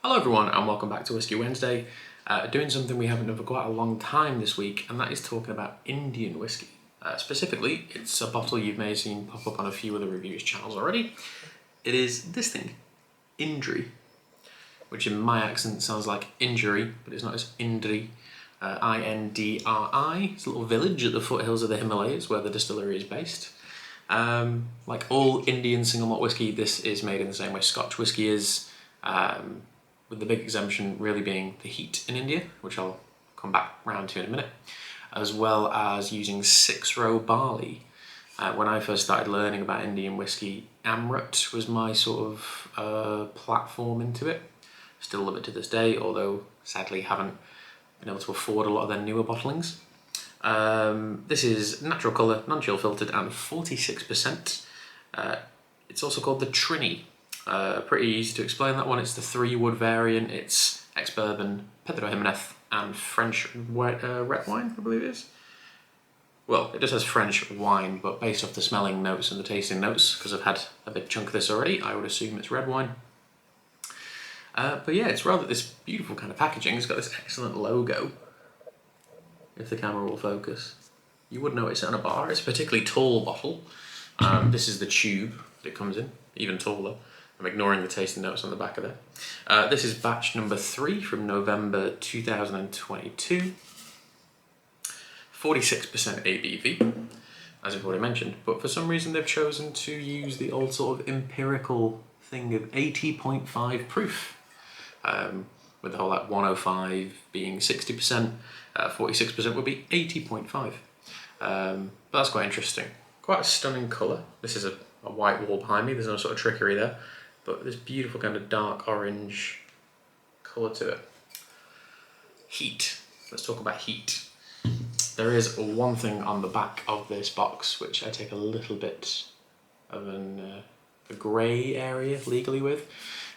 Hello everyone and welcome back to Whisky Wednesday. Doing something we haven't done for quite a long time this week, and that is talking about Indian whiskey. Specifically, it's a bottle you may have seen pop up on a few other reviews channels already. It is this thing, Indri, which in my accent sounds like injury, but it's not, it's Indri, I-N-D-R-I. It's a little village at the foothills of the Himalayas where the distillery is based. Like all Indian single malt whiskey, this is made in the same way Scotch whiskey is. With the big exemption really being the heat in India, which I'll come back round to in a minute, as well as using 6-row barley. When I first started learning about Indian whiskey, Amrut was my sort of platform into it. Still love it to this day, although sadly haven't been able to afford a lot of their newer bottlings. This is natural colour, non-chill filtered, and 46%. It's also called the Trini. Pretty easy to explain that one. It's the 3-wood variant. It's ex-bourbon, Pedro Jimenez, and French red wine, I believe it is. Well, it just says French wine, but based off the smelling notes and the tasting notes, because I've had a big chunk of this already, I would assume it's red wine. But yeah, it's rather this beautiful kind of packaging. It's got this excellent logo. If the camera will focus, you would know it's on a bar. It's a particularly tall bottle. This is the tube that it comes in, even taller. I'm ignoring the tasting notes on the back of there. This is batch number 3 from November 2022. 46% ABV, as I've already mentioned, but for some reason they've chosen to use the old sort of empirical thing of 80.5 proof. With the whole like 105 being 60%, 46% would be 80.5. But that's quite interesting. Quite a stunning colour. This is a white wall behind me, there's no sort of trickery there. But this beautiful kind of dark orange colour to it. Heat. Let's talk about heat. There is one thing on the back of this box which I take a little bit of a grey area legally with.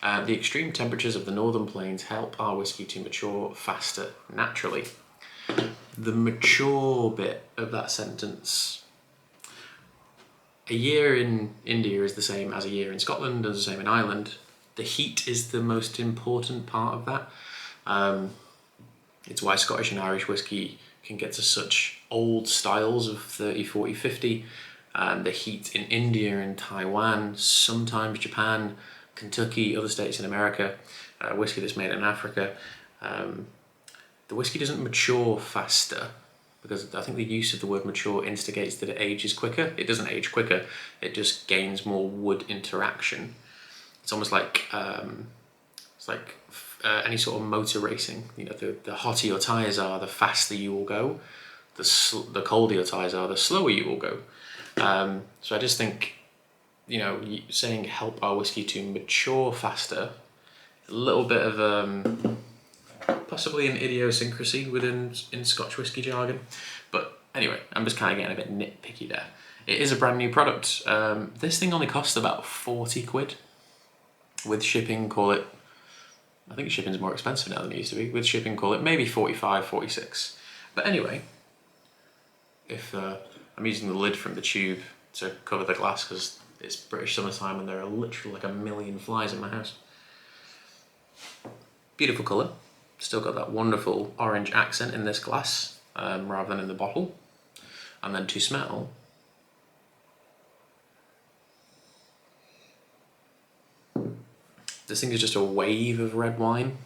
The extreme temperatures of the northern plains help our whiskey to mature faster naturally. The mature bit of that sentence. A year in India is the same as a year in Scotland, as the same in Ireland. The heat is the most important part of that. It's why Scottish and Irish whiskey can get to such old styles of 30, 40, 50. The heat in India and Taiwan, sometimes Japan, Kentucky, other states in America, whiskey that's made in Africa. The whiskey doesn't mature faster, because I think the use of the word mature instigates that it ages quicker. It doesn't age quicker, it just gains more wood interaction. It's almost like any sort of motor racing. You know, the hotter your tyres are, the faster you will go. The colder your tyres are, the slower you will go. So I just think, you know, saying help our whiskey to mature faster, a little bit of possibly an idiosyncrasy in Scotch whisky jargon, but anyway, I'm just kind of getting a bit nitpicky there. It is a brand new product. This thing only costs about 40 quid. With shipping, call it, I think shipping's more expensive now than it used to be. With shipping, call it maybe 45, 46. But anyway, if I'm using the lid from the tube to cover the glass because it's British summertime and there are literally like a million flies in my house. Beautiful colour. Still got that wonderful orange accent in this glass rather than in the bottle. And then to smell, this thing is just a wave of red wine.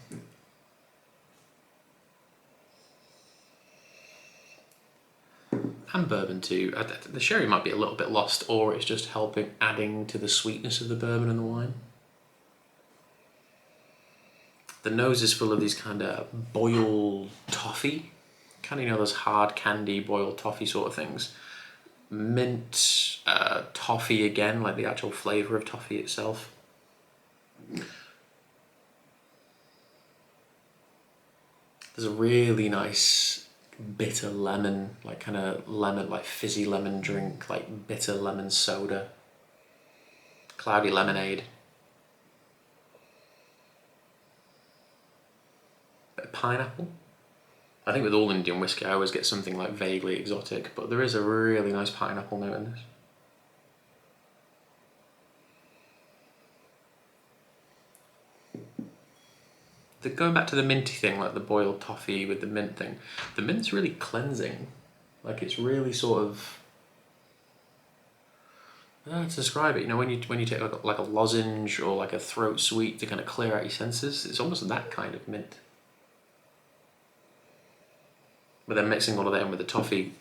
And bourbon too. The sherry might be a little bit lost, or it's just adding to the sweetness of the bourbon and the wine. The nose is full of these kind of boiled toffee, kind of, you know, those hard candy boiled toffee sort of things. Mint, toffee again, like the actual flavour of toffee itself. There's a really nice bitter lemon, like kind of lemon, like fizzy lemon drink, like bitter lemon soda, cloudy lemonade. Pineapple. I think with all Indian whiskey I always get something like vaguely exotic, but there is a really nice pineapple note in this. going back to the minty thing, like the boiled toffee with the mint thing, the mint's really cleansing. Like it's really sort of, I don't know how to describe it. You know, when you take like a lozenge or like a throat sweet to kind of clear out your senses, it's almost that kind of mint. But then mixing all of that in with the toffee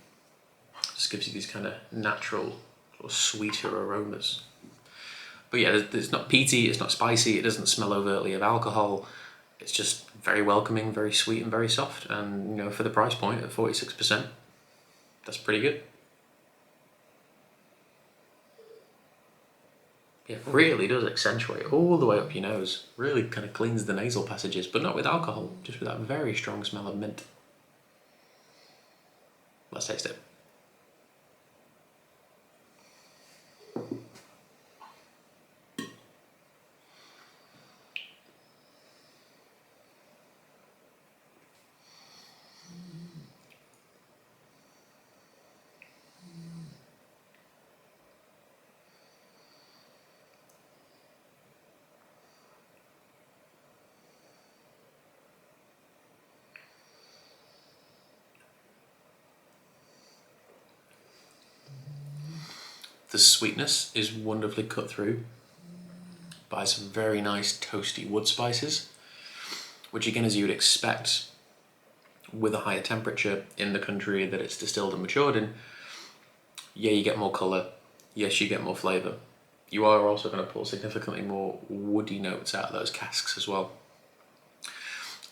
just gives you these kind of natural, sort of sweeter aromas. But yeah, it's not peaty, it's not spicy, it doesn't smell overtly of alcohol. It's just very welcoming, very sweet and very soft. And you know, for the price point at 46%, that's pretty good. It really does accentuate all the way up your nose. Really kind of cleans the nasal passages, but not with alcohol, just with that very strong smell of mint. Let's taste it. The sweetness is wonderfully cut through by some very nice toasty wood spices, which again, as you would expect with a higher temperature in the country that it's distilled and matured in, yeah, you get more colour, yes, you get more flavour. You are also going to pull significantly more woody notes out of those casks as well.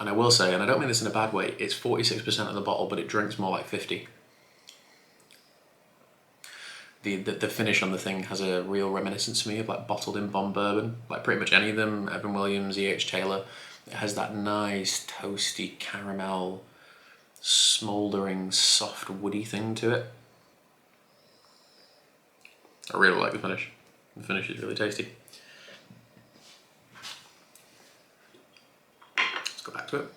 And I will say, and I don't mean this in a bad way, it's 46% of the bottle, but it drinks more like 50. The finish on the thing has a real reminiscence to me of like Bottled In Bond Bourbon, like pretty much any of them, Evan Williams, E.H. Taylor. It has that nice toasty caramel, smouldering, soft woody thing to it. I really like the finish. The finish is really tasty. Let's go back to it.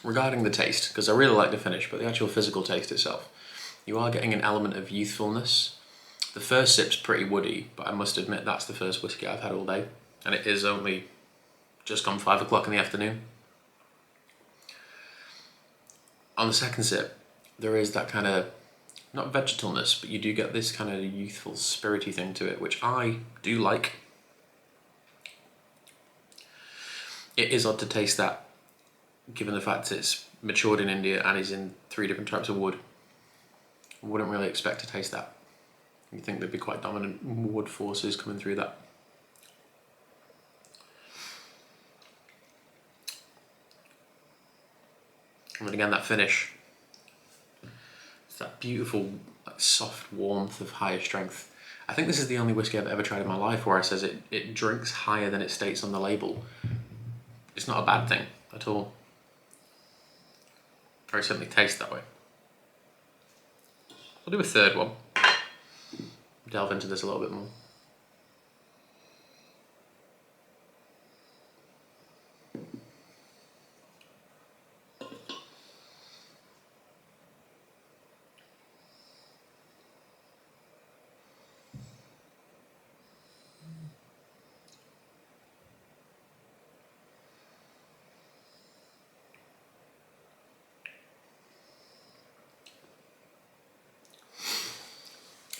Regarding the taste, because I really like the finish, but the actual physical taste itself, you are getting an element of youthfulness. The first sip's pretty woody, but I must admit that's the first whiskey I've had all day, and it is only just gone 5 o'clock in the afternoon. On the second sip, there is that kind of, not vegetalness, but you do get this kind of youthful, spirity thing to it, which I do like. It is odd to taste that, given the fact it's matured in India and is in 3 different types of wood. I wouldn't really expect to taste that. You think there'd be quite dominant wood forces coming through that. And then again, that finish, it's that beautiful, like, soft warmth of higher strength. I think this is the only whiskey I've ever tried in my life where it says it drinks higher than it states on the label. It's not a bad thing at all. Or it certainly tastes that way. I'll do a third one. Delve into this a little bit more.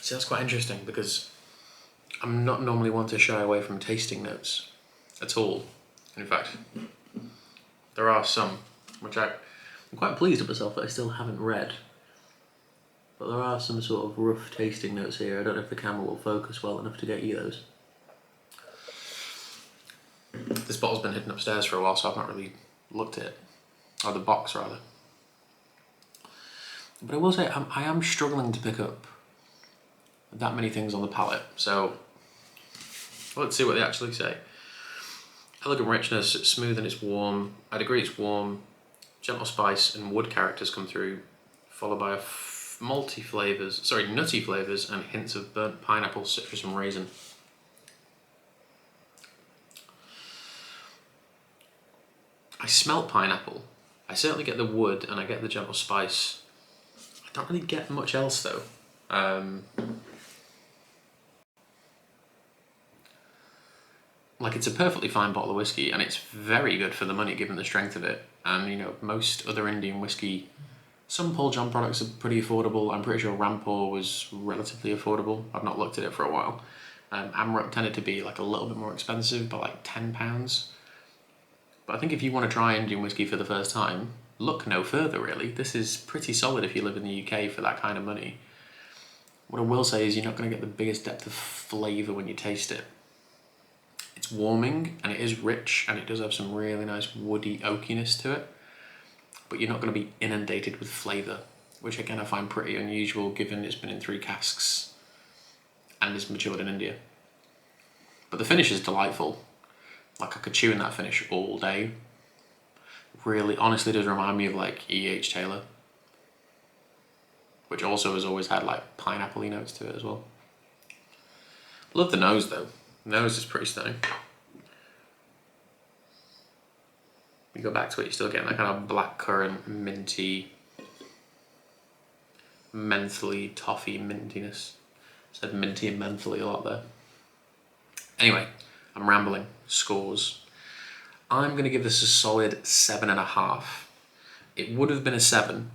See, that's quite interesting because I'm not normally one to shy away from tasting notes at all. In fact, there are some which I'm quite pleased with myself that I still haven't read. But there are some sort of rough tasting notes here. I don't know if the camera will focus well enough to get you those. This bottle's been hidden upstairs for a while, so I've not really looked at it. Or the box, rather. But I will say, I am struggling to pick up that many things on the palate. So, let's see what they actually say. Elegant richness, it's smooth and it's warm. I'd agree it's warm. Gentle spice and wood characters come through, followed by a nutty flavours and hints of burnt pineapple, citrus and raisin. I smell pineapple. I certainly get the wood and I get the gentle spice. I don't really get much else though. Like, it's a perfectly fine bottle of whiskey and it's very good for the money given the strength of it. And you know, most other Indian whiskey, some Paul John products are pretty affordable. I'm pretty sure Rampur was relatively affordable. I've not looked at it for a while. Amrut tended to be like a little bit more expensive, by like £10. But I think if you want to try Indian whiskey for the first time, look no further really. This is pretty solid if you live in the UK for that kind of money. What I will say is you're not going to get the biggest depth of flavour when you taste it. It's warming and it is rich and it does have some really nice woody oakiness to it, but you're not going to be inundated with flavour, which again I find pretty unusual given it's been in 3 casks and is matured in India. But the finish is delightful. Like, I could chew in that finish all day. Really, honestly does remind me of like E.H. Taylor, which also has always had like pineapple-y notes to it as well. Love the nose though. The nose is pretty stunning. You go back to it, you're still getting that kind of blackcurrant, minty, mentholy, toffee mintiness. Said minty and mentholy a lot there. Anyway, I'm rambling. Scores. I'm going to give this a solid 7.5. It would have been a 7,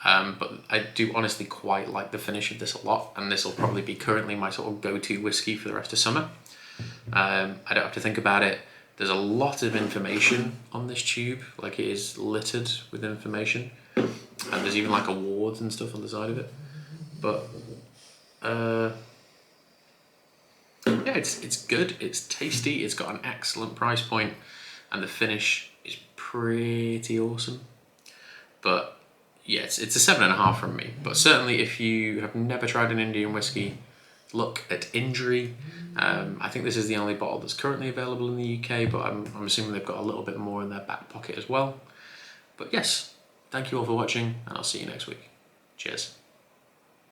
but I do honestly quite like the finish of this a lot, and this will probably be currently my sort of go-to whiskey for the rest of summer. I don't have to think about it. There's a lot of information on this tube, like it is littered with information, and there's even like awards and stuff on the side of it. But yeah, it's good, it's tasty, it's got an excellent price point, and the finish is pretty awesome. But yeah, it's a 7.5 from me. But certainly if you have never tried an Indian whiskey, look at Indri. I think this is the only bottle that's currently available in the UK, but I'm assuming they've got a little bit more in their back pocket as well. But yes, thank you all for watching, and I'll see you next week. Cheers.